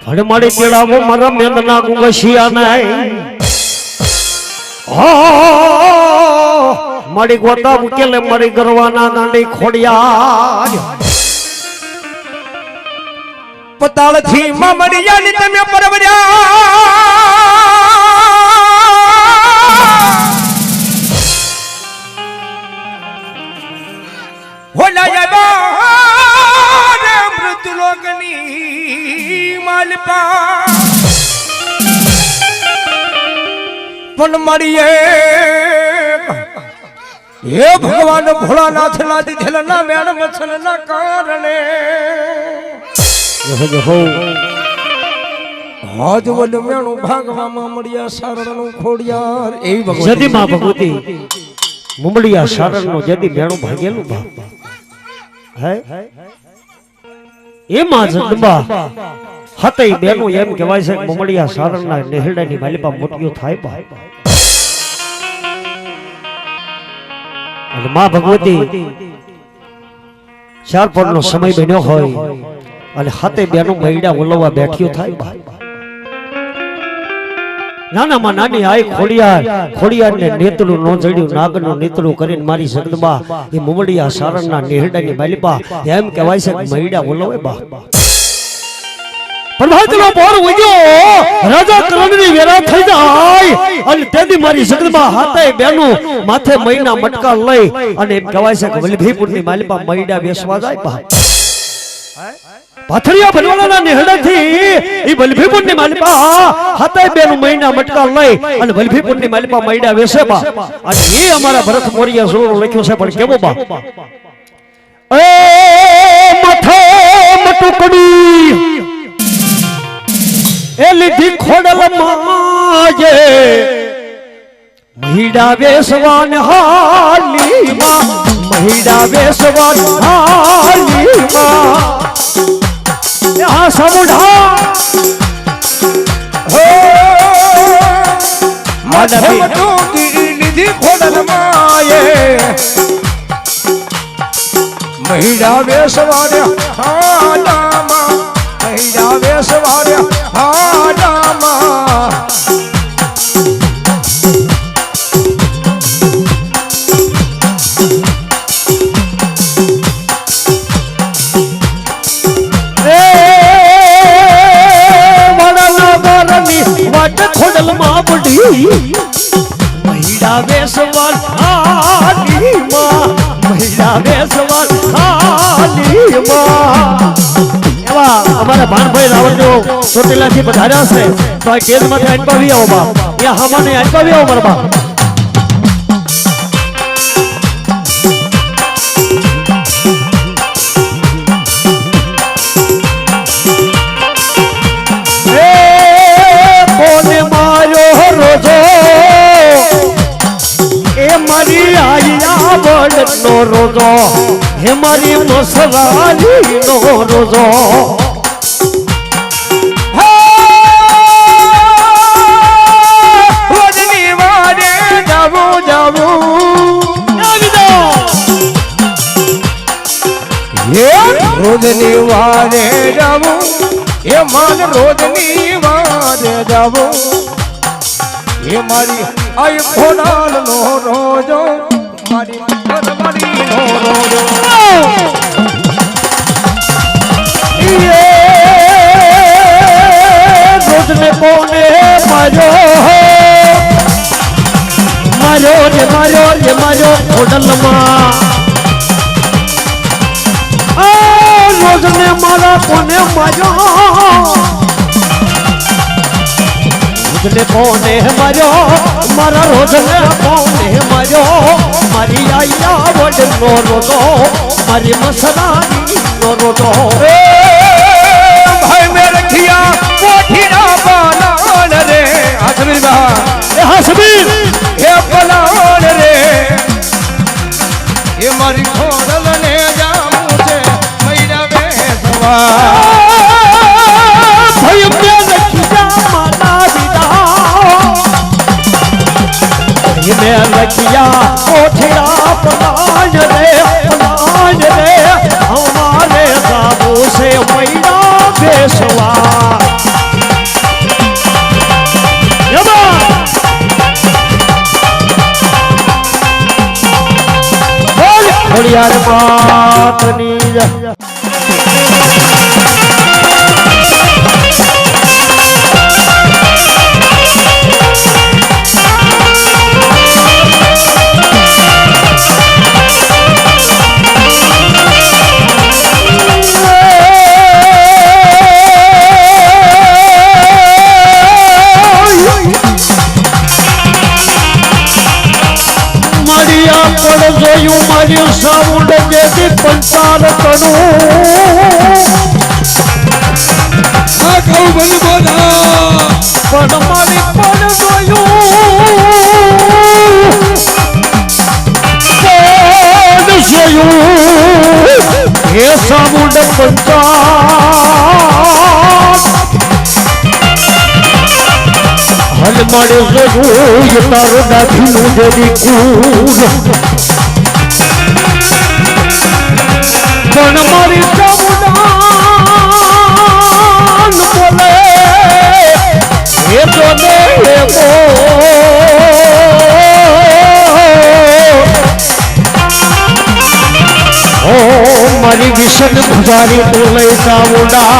હડમાડી કેળાવો મારા મેંદના ગુંગશિયા નહીં મારી ગોતા મુકેલે મારી ગરવાના ગાંડી ખોડિયા પતાળ થી મમડિયા ની તમે પરવર્યા હોલાયા બારે મૃત્યુલોકની માલપા પણ મળીએ હે ભગવાન ભોળાનાથ ના દીધેલા ના મેણ મચ્છર ના કારણે હાજ વલ મેણું ભાગવામાં મળ્યા સારણનું ખોડિયાર એવી ભગવતી જદી માં ભગવતી મુમડિયા સારણનો જદી મેણું ભાગેલું બા હે એમાં જગદંબા હતઈ બેનું એમ કહેવાય છે મુમડિયા સારણના નેહડાની માલિપા મોટીઓ થાય બા અને માં ભગવતી ચાર પરનો સમય બન્યો હોય અને હાથે બેનું મૈડા ઓલવા બેઠ્યો થાય બા નાનામાં નાની આય ખોડિયાર ને નેતરું નો જડ્યું નાગનું નેતરું કરીને મારી જગદંબા એ મુમડિયા સારણના નેહડાની માલિપા એમ કહેવાય છે કે મૈડા ઓલવે બા પ્રભાતનો પોર ઉગ્યો રાજા કરણની વેરા થઈ જાય અને તેદી મારી જગદંબા હાથે બેનું માથે મૈના મટકા લઈ અને એમ કહેવાય છે કે વલ્લભીપુરની માલિપા મૈડા બેસવા જાય બા પાથરિયા બનવાના નેહડાથી ઈ વલ્લભીપુરની માલિપા હાથે બેનું મૈના મટકા લઈ અને વલ્લભીપુરની માલિપા મૈડા વેસે બા અને એ અમારા ભરત મોરિયા જોડો લખ્યો છે પણ કેવો બા એ માથે મટુકડી એ લીધી ખોડલ માજે મહીડા વેસવાન હાલીમાં મહીડા વેસવાન હાલીમાં આ સમુઢા હો માથે મટુકી લીધી ખોડલ માએ મહીડા વેસવાડ્યા હાડામાં મહીડા વેસવાડ્યા હાડામાં મહિલા વેસવાલ હાલીમાં મહિલા વેસવાલ હાલીમાં એવા અમારા ભાનભાઈ રાવણજો ચોટીલાથી પધાર્યા છે તો આ કેદમાંથી અટકાવી આવો બા એ હમાને અટકાવી આવો મારા બા નો રોજો હે મારી મસરાલી નો રોજો રોજની વારે જાવું રોજની વારે જાવું એ માન રોજની વારે જાવું એ મારી આય ખોડાલ નો રોજો મારી પરવારી નો રોજો રોજને કોને માર્યો ખોડલમાં રોજને મારા કોને માર્યો રોજને કોને માર્યો મારા રોજને કોને માર્યો મારી આયા વડનો રોજો મારી મસરાની નો રોજો ભાઈ મે રખિયા કોઠીના પાલાણ રે હસબીર બા એ હસબીર એ પાલાણ રે એ મારી ખોડલ ને જામું છે મૈડા બેસવા ભાઈ મે રખિયા માતા વિદા મે રખિયા કોઠીના પાલાણ રે હમારે સાબુ से मैना बेसवा ખોડિયાર માતની જય. પણ જોયું મારી સાઉન્ડ જેથી પંચાર કરું આ કહું બની બોલા પણ મારી પણ જોયું હે સાઉન્ડ પંચાર હલ મારે જોયું તારો દાખીનું જેથી કૂદ પણ મારી સામુદાન બોલે એ તો દેવો ઓ મારી વિશન ગુજારી તો લઈ સામુદા